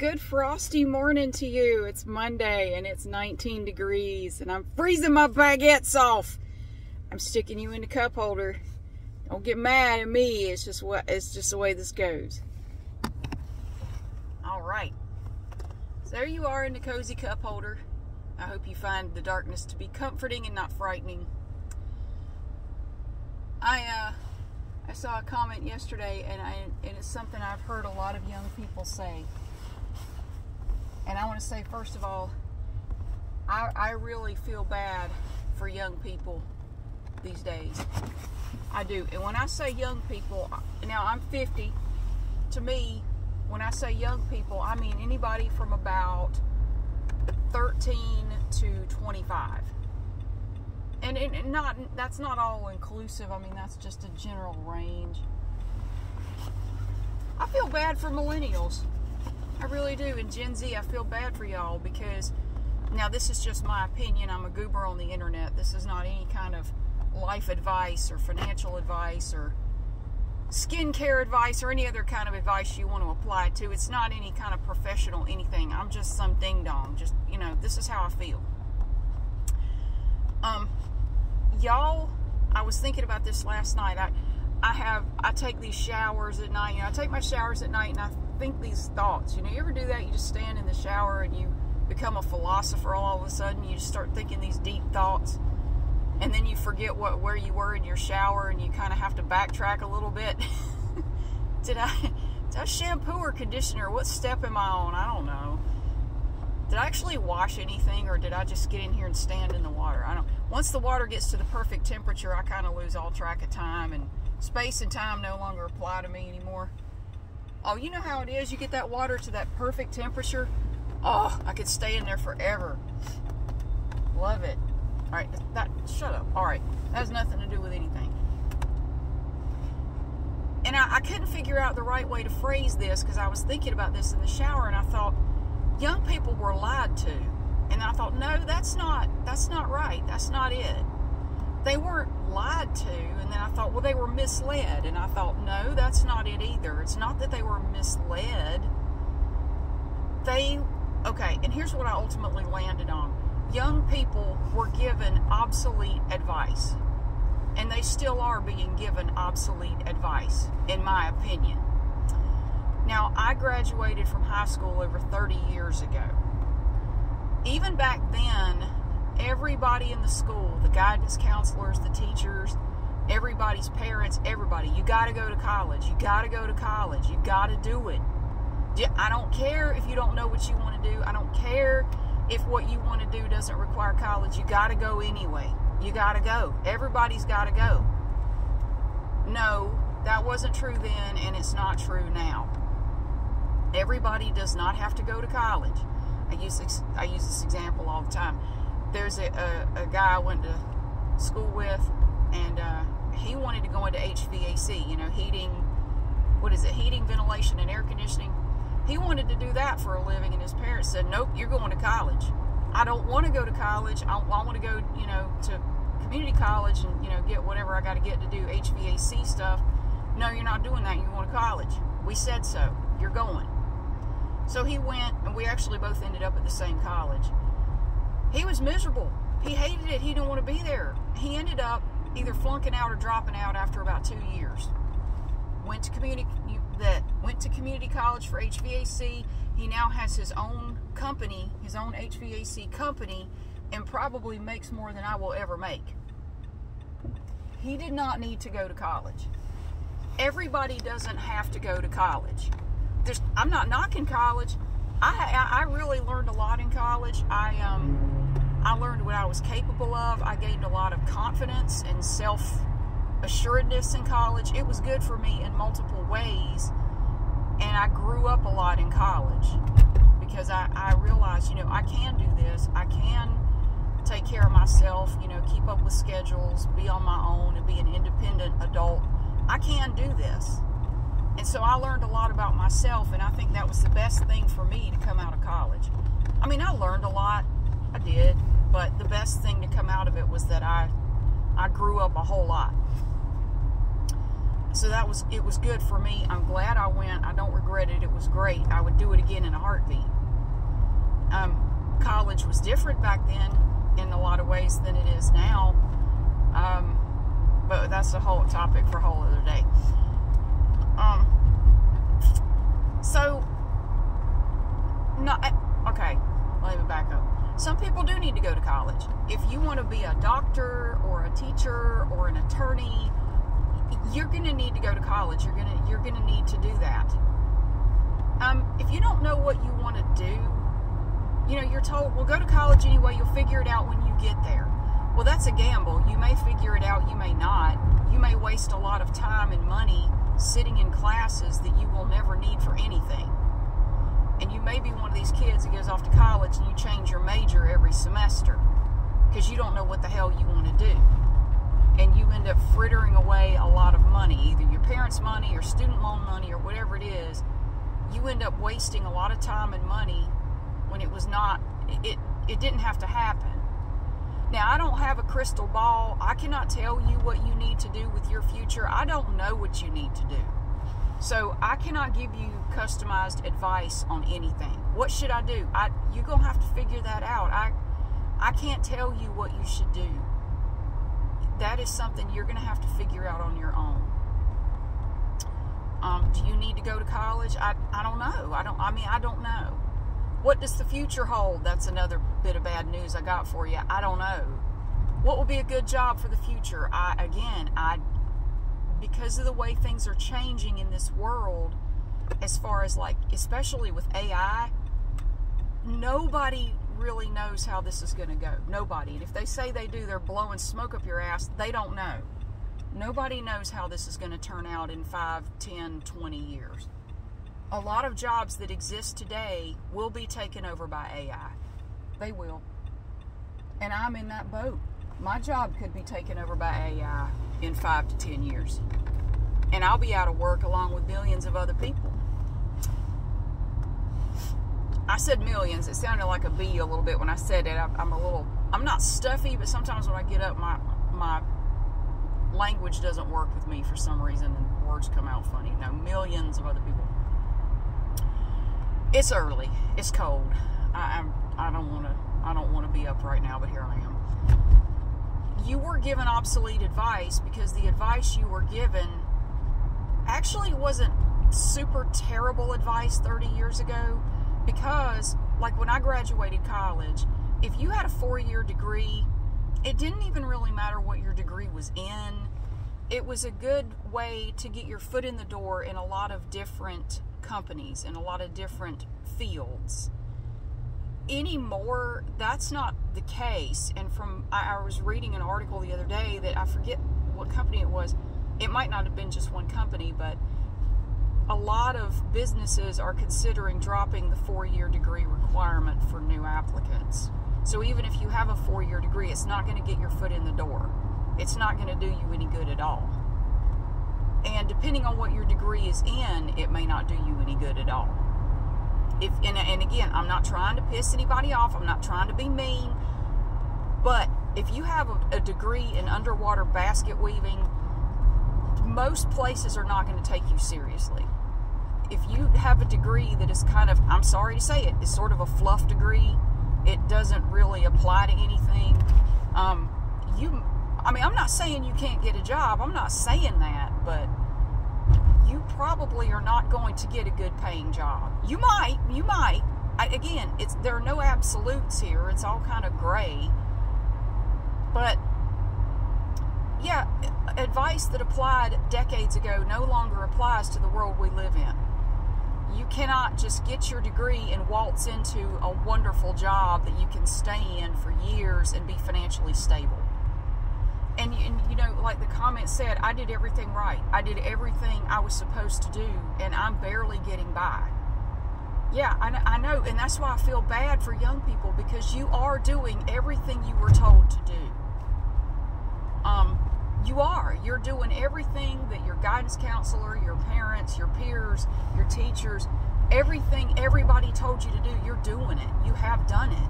good frosty morning to you. It's Monday and it's 19 degrees and I'm freezing my baguettes off. I'm sticking you in the cup holder. Don't get mad at me. It's just the way this goes. All right. So there you are in the cozy cup holder. I hope you find the darkness to be comforting and not frightening. I saw a comment yesterday, and it's something I've heard a lot of young people say. And I want to say, first of all, I really feel bad for young people these days. I do. And when I say young people, now I'm 50. To me, when I say young people, I mean anybody from about 13 to 25. And that's not all inclusive. I mean, that's just a general range. I feel bad for millennials. I really do. And Gen Z, I feel bad for y'all because, now this is just my opinion. I'm a goober on the internet. This is not any kind of life advice or financial advice or skincare advice or any other kind of advice you want to apply to. It's not any kind of professional anything. I'm just some ding dong. Just, this is how I feel. Y'all, I was thinking about this last night. I take these showers at night. I take my showers at night and I think these thoughts. You ever do that? You just stand in the shower and you become a philosopher all of a sudden. You just start thinking these deep thoughts. And then you forget where you were in your shower and you kind of have to backtrack a little bit. Did I shampoo or conditioner? What step am I on? I don't know. Did I actually wash anything, or did I just get in here and stand in the water? Once the water gets to the perfect temperature, I kind of lose all track of time, and space and time no longer apply to me anymore. Oh, you know how it is? You get that water to that perfect temperature. Oh, I could stay in there forever. Love it. All right, shut up. All right, that has nothing to do with anything. And I couldn't figure out the right way to phrase this because I was thinking about this in the shower, and I thought, young people were lied to. And I thought, no, that's not right. That's not it. They weren't lied to. And then I thought, well, they were misled. And I thought, no, that's not it either. It's not that they were misled. Okay, and here's what I ultimately landed on. Young people were given obsolete advice. And they still are being given obsolete advice, in my opinion. Now, I graduated from high school over 30 years ago. Even back then, everybody in the school, the guidance counselors, the teachers, everybody's parents, everybody, you got to go to college. You got to go to college. You got to do it. I don't care if you don't know what you want to do. I don't care if what you want to do doesn't require college. You got to go anyway. You got to go. Everybody's got to go. No, that wasn't true then, and it's not true now. Everybody does not have to go to college. I use this example all the time. There's a guy I went to school with, and he wanted to go into HVAC, heating, ventilation, and air conditioning. He wanted to do that for a living, and his parents said, nope, you're going to college. I don't want to go to college. I want to go, to community college and, get whatever I got to get to do HVAC stuff. No, you're not doing that. You're going to college. We said so. You're going. So he went, and we actually both ended up at the same college. He was miserable. He hated it. He didn't want to be there. He ended up either flunking out or dropping out after about 2 years. Went to community college for HVAC. He now has his own company, his own HVAC company, and probably makes more than I will ever make. He did not need to go to college. Everybody doesn't have to go to college. I'm not knocking college. I really learned a lot in college. I learned what I was capable of. I gained a lot of confidence and self-assuredness in college. It was good for me in multiple ways. And I grew up a lot in college because I realized, I can do this. I can take care of myself, keep up with schedules, be on my own, and be an independent adult. I can do this. And so I learned a lot about myself, and I think that was the best thing for me to come out of college. I mean, I learned a lot. I did. But the best thing to come out of it was that I grew up a whole lot. So it was good for me. I'm glad I went. I don't regret it. It was great. I would do it again in a heartbeat. College was different back then in a lot of ways than it is now. But that's a whole topic for a whole other day. Okay, let me back up. Some people do need to go to college. If you want to be a doctor or a teacher or an attorney, you're going to need to go to college. You're going to need to do that. If you don't know what you want to do, you're told, well, go to college anyway. You'll figure it out when you get there. Well, that's a gamble. You may figure it out. You may not. You may waste a lot of time and money sitting in classes that you will never need for anything. And you may be one of these kids that goes off to college and you change your major every semester because you don't know what the hell you want to do. And you end up frittering away a lot of money, either your parents' money or student loan money or whatever it is. You end up wasting a lot of time and money when it was not, it didn't have to happen. Now, I don't have a crystal ball. I cannot tell you what you need to do with your future. I don't know what you need to do. So I cannot give you customized advice on anything. What should I do? You're going to have to figure that out. I can't tell you what you should do. That is something you're going to have to figure out on your own. Do you need to go to college? I don't know. I don't know. What does the future hold? That's another bit of bad news I got for you. I don't know. What will be a good job for the future? Because of the way things are changing in this world, as far as especially with AI, nobody really knows how this is going to go. Nobody. And if they say they do, they're blowing smoke up your ass. They don't know. Nobody knows how this is going to turn out in 5, 10, 20 years. A lot of jobs that exist today will be taken over by AI. They will. And I'm in that boat. My job could be taken over by AI in 5 to 10 years. And I'll be out of work along with millions of other people. I said millions. It sounded like a B a little bit when I said it. I'm not stuffy, but sometimes when I get up, my language doesn't work with me for some reason, and words come out funny. No, millions of other people. It's early. It's cold. I don't want to be up right now, but here I am. You were given obsolete advice because the advice you were given actually wasn't super terrible advice 30 years ago. Because, when I graduated college, if you had a 4-year degree, it didn't even really matter what your degree was in. It was a good way to get your foot in the door in a lot of different companies, in a lot of different fields. Anymore, that's not the case. And I was reading an article the other day that I forget what company it was. It might not have been just one company, but a lot of businesses are considering dropping the 4-year degree requirement for new applicants. So even if you have a 4-year degree, it's not going to get your foot in the door. It's not going to do you any good at all. And depending on what your degree is in, it may not do you any good at all. And again, I'm not trying to piss anybody off. I'm not trying to be mean. But if you have a degree in underwater basket weaving, most places are not going to take you seriously. If you have a degree that is kind of, I'm sorry to say it, is sort of a fluff degree, it doesn't really apply to anything. I'm not saying you can't get a job. I'm not saying that, but you probably are not going to get a good paying job. You might. There are no absolutes here. It's all kind of gray. But yeah, advice that applied decades ago no longer applies to the world we live in. You cannot just get your degree and waltz into a wonderful job that you can stay in for years and be financially stable. And like the comment said, I did everything right. I did everything I was supposed to do, and I'm barely getting by. Yeah, I know, and that's why I feel bad for young people, because you are doing everything you were told to do. You're doing everything that your guidance counselor, your parents, your peers, your teachers, everything everybody told you to do, you're doing it. You have done it.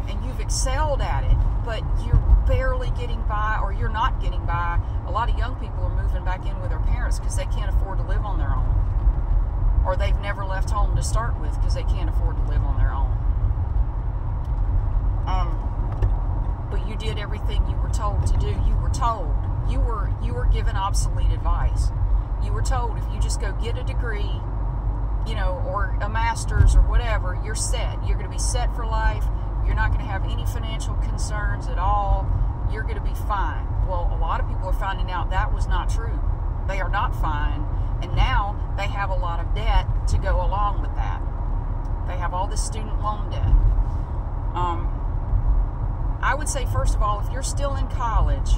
and you've excelled at it, but you're barely getting by, or you're not getting by. A lot of young people are moving back in with their parents because they can't afford to live on their own, or they've never left home to start with because they can't afford to live on their own. But you did everything you were told to do. You were told. You were given obsolete advice. You were told if you just go get a degree, or a master's or whatever, you're set. You're going to be set for life. You're not going to have any financial concerns at all. You're going to be fine. Well, a lot of people are finding out that was not true. They are not fine. And now they have a lot of debt to go along with that. They have all this student loan debt. I would say, first of all, if you're still in college,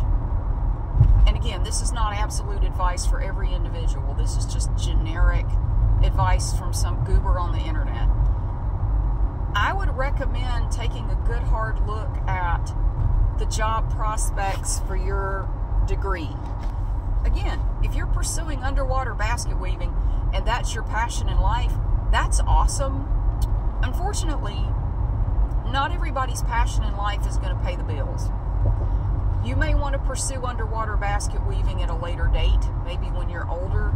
and again, this is not absolute advice for every individual. This is just generic advice from some goober on the internet. I would recommend taking a good hard look at the job prospects for your degree. Again, if you're pursuing underwater basket weaving and that's your passion in life, that's awesome. Unfortunately, not everybody's passion in life is going to pay the bills. You may want to pursue underwater basket weaving at a later date, maybe when you're older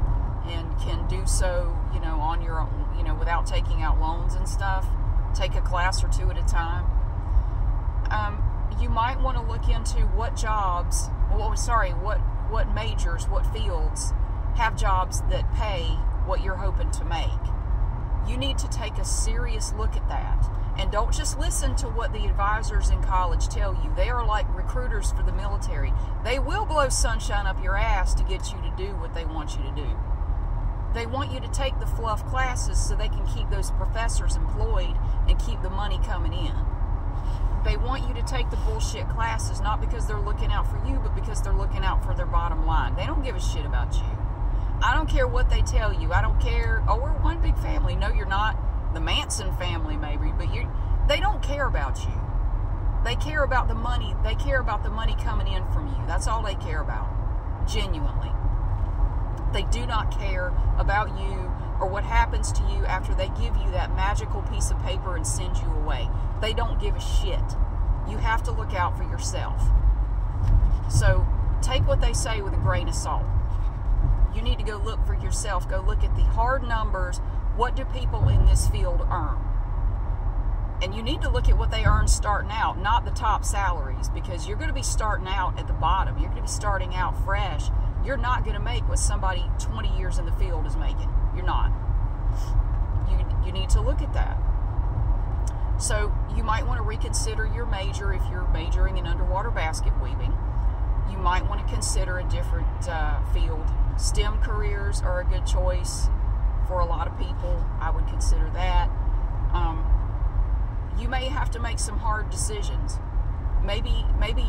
and can do so, on your own, without taking out loans and stuff. Take a class or two at a time. You might want to look into what majors, what fields have jobs that pay what you're hoping to make. You need to take a serious look at that. And don't just listen to what the advisors in college tell you. They are like recruiters for the military. They will blow sunshine up your ass to get you to do what they want you to do. They want you to take the fluff classes so they can keep those professors employed and keep the money coming in. They want you to take the bullshit classes, not because they're looking out for you, but because they're looking out for their bottom line. They don't give a shit about you. I don't care what they tell you. I don't care, we're one big family. No, you're not. The Manson family, maybe, but they don't care about you. They care about the money. They care about the money coming in from you. That's all they care about, genuinely. They do not care about you or what happens to you after they give you that magical piece of paper and send you away. They don't give a shit. You have to look out for yourself. So take what they say with a grain of salt. You need to go look for yourself. Go look at the hard numbers. What do people in this field earn? And you need to look at what they earn starting out, not the top salaries, because you're going to be starting out at the bottom. You're going to be starting out fresh. You're not going to make what somebody 20 years in the field is making. You're not. You need to look at that. So you might want to reconsider your major if you're majoring in underwater basket weaving. You might want to consider a different field. STEM careers are a good choice for a lot of people. I would consider that. You may have to make some hard decisions. Maybe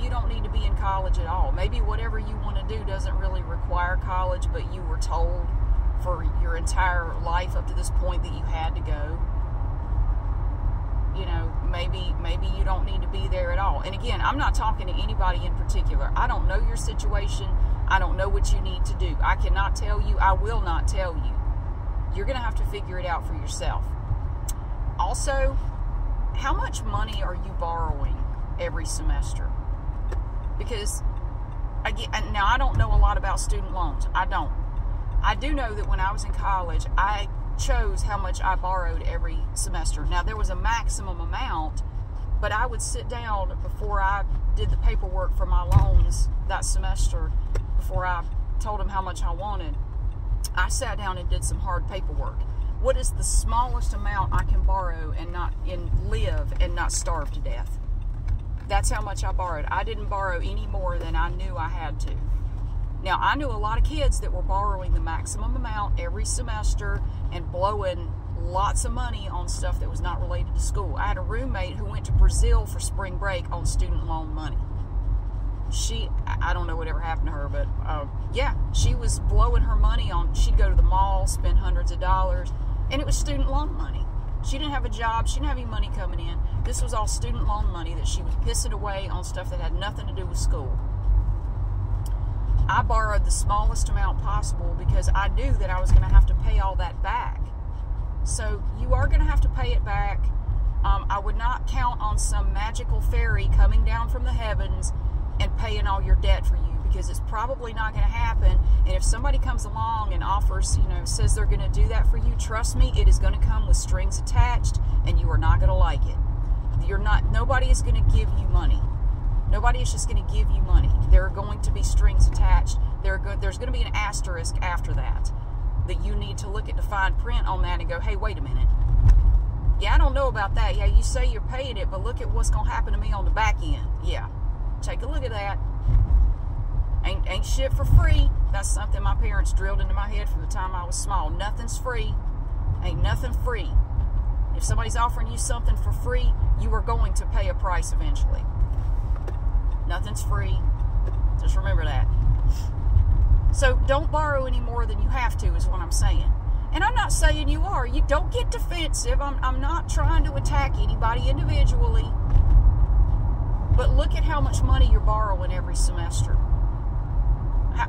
you don't need to be in college at all. Maybe whatever you want to do doesn't really require college, but you were told for your entire life up to this point that you had to go. Maybe you don't need to be there at all. And again, I'm not talking to anybody in particular. I don't know your situation. I don't know what you need to do. I cannot tell you. I will not tell you. You're going to have to figure it out for yourself. Also, how much money are you borrowing every semester? Because, now I don't know a lot about student loans. I don't. I do know that when I was in college, I chose how much I borrowed every semester. Now, there was a maximum amount, but I would sit down before I did the paperwork for my loans that semester, before I told them how much I wanted. I sat down and did some hard paperwork. What is the smallest amount I can borrow and live and not starve to death? That's how much I borrowed. I didn't borrow any more than I knew I had to. Now, I knew a lot of kids that were borrowing the maximum amount every semester and blowing lots of money on stuff that was not related to school. I had a roommate who went to Brazil for spring break on student loan money. I don't know whatever happened to her, but yeah, she was blowing her money on, she'd go to the mall, spend hundreds of dollars, and it was student loan money. She didn't have a job, she didn't have any money coming in. This was all student loan money that she was pissing away on stuff that had nothing to do with school. I borrowed the smallest amount possible because I knew that I was going to have to pay all that back. So you are going to have to pay it back. I would not count on some magical fairy coming down from the heavens and paying all your debt for you, because it's probably not going to happen. And if somebody comes along and offers, says they're going to do that for you, trust me, it is going to come with strings attached, and you are not going to like it. Nobody is going to give you money. Nobody is just going to give you money. There are going to be strings attached. There's going to be an asterisk after that you need to look at the fine print on that and go, hey, wait a minute. Yeah, I don't know about that. Yeah, you say you're paying it, but look at what's going to happen to me on the back end. Yeah, take a look at that. Ain't shit for free. That's something my parents drilled into my head from the time I was small. Nothing's free. Ain't nothing free. If somebody's offering you something for free, you are going to pay a price eventually. Nothing's free. Just remember that. So don't borrow any more than you have to, is what I'm saying. And I'm not saying you are. You don't get defensive. I'm not trying to attack anybody individually. But look at how much money you're borrowing every semester.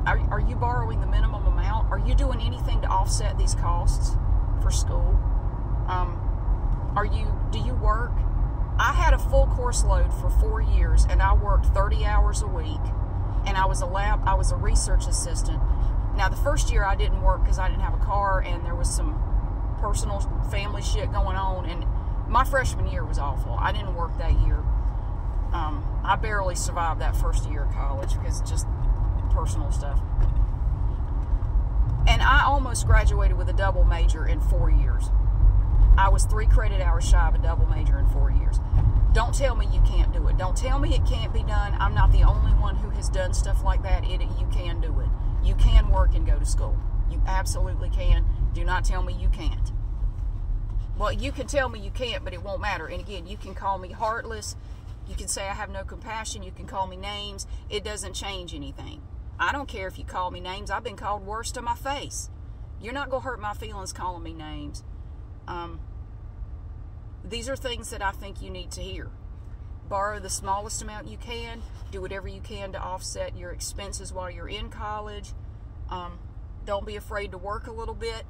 Are you borrowing the minimum amount? Are you doing anything to offset these costs for school? Do you work? I had a full course load for 4 years, and I worked 30 hours a week, and I was a research assistant. Now, the first year I didn't work because I didn't have a car, and there was some personal family shit going on, and my freshman year was awful. I didn't work that year. I barely survived that first year of college because just personal stuff. And I almost graduated with a double major in 4 years. I was 3 credit hours shy of a double major in 4 years. Don't tell me you can't do it. Don't tell me it can't be done. I'm not the only one who has done stuff like that. You can do it. You can work and go to school. You absolutely can. Do not tell me you can't. Well, you can tell me you can't, but it won't matter. And again, you can call me heartless. You can say I have no compassion. You can call me names. It doesn't change anything. I don't care if you call me names. I've been called worse to my face. You're not going to hurt my feelings calling me names. These are things that I think you need to hear. Borrow the smallest amount you can. Do whatever you can to offset your expenses while you're in college. Don't be afraid to work a little bit.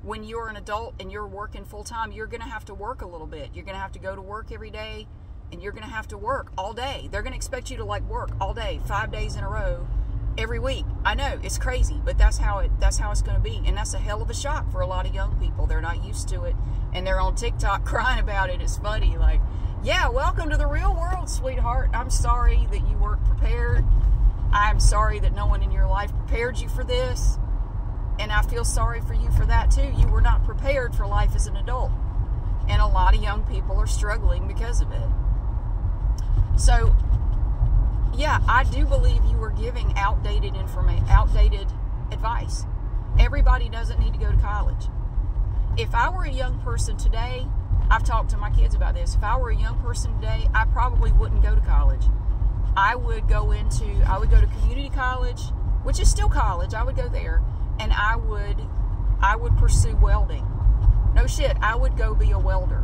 When you're an adult and you're working full-time, you're going to have to work a little bit. You're going to have to go to work every day, and you're going to have to work all day. They're going to expect you to work all day, 5 days in a row, every week. I know, it's crazy, but that's how it's going to be. And that's a hell of a shock for a lot of young people. They're not used to it, and they're on TikTok crying about it. It's funny, yeah, welcome to the real world, sweetheart. I'm sorry that you weren't prepared. I'm sorry that no one in your life prepared you for this. And I feel sorry for you for that too. You were not prepared for life as an adult. And a lot of young people are struggling because of it. So, yeah, I do believe you were giving outdated advice. Everybody doesn't need to go to college. If I were a young person today, I've talked to my kids about this. If I were a young person today, I probably wouldn't go to college. I would go to community college, which is still college. I would go there, and I would pursue welding. No shit, I would go be a welder.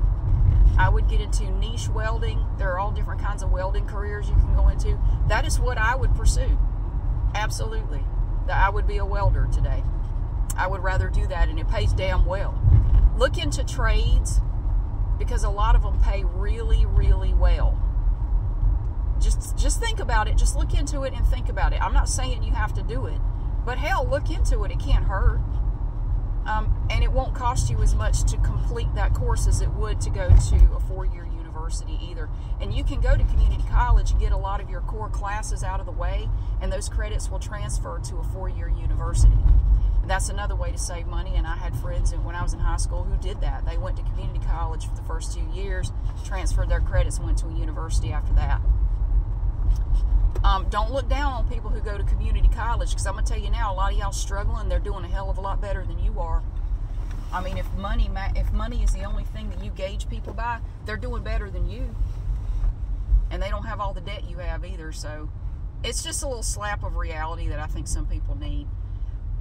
I would get into niche welding. There are all different kinds of welding careers you can go into. That is what I would pursue. Absolutely. I would be a welder today. I would rather do that, and it pays damn well. Look into trades, because a lot of them pay really, really well. Just think about it. Just look into it and think about it. I'm not saying you have to do it, but hell, look into it. It can't hurt. And it won't cost you as much to complete that course as it would to go to a 4-year university either. And you can go to community college and get a lot of your core classes out of the way, and those credits will transfer to a 4-year university. And that's another way to save money, and I had friends when I was in high school who did that. They went to community college for the first 2 years, transferred their credits, and went to a university after that. Don't look down on people who go to community college, because I'm going to tell you now, a lot of y'all struggling. They're doing a hell of a lot better than you are. I mean, if money is the only thing that you gauge people by, they're doing better than you. And they don't have all the debt you have either. So it's just a little slap of reality that I think some people need.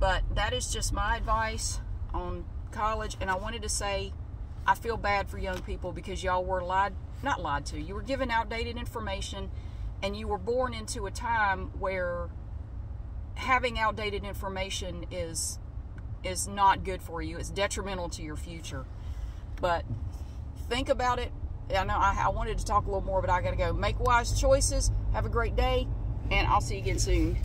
But that is just my advice on college. And I wanted to say, I feel bad for young people because y'all were not lied to. You were given outdated information, and you were born into a time where having outdated information is not good for you. It's detrimental to your future. But think about it. I know I wanted to talk a little more, but I got to go. Make wise choices. Have a great day, and I'll see you again soon.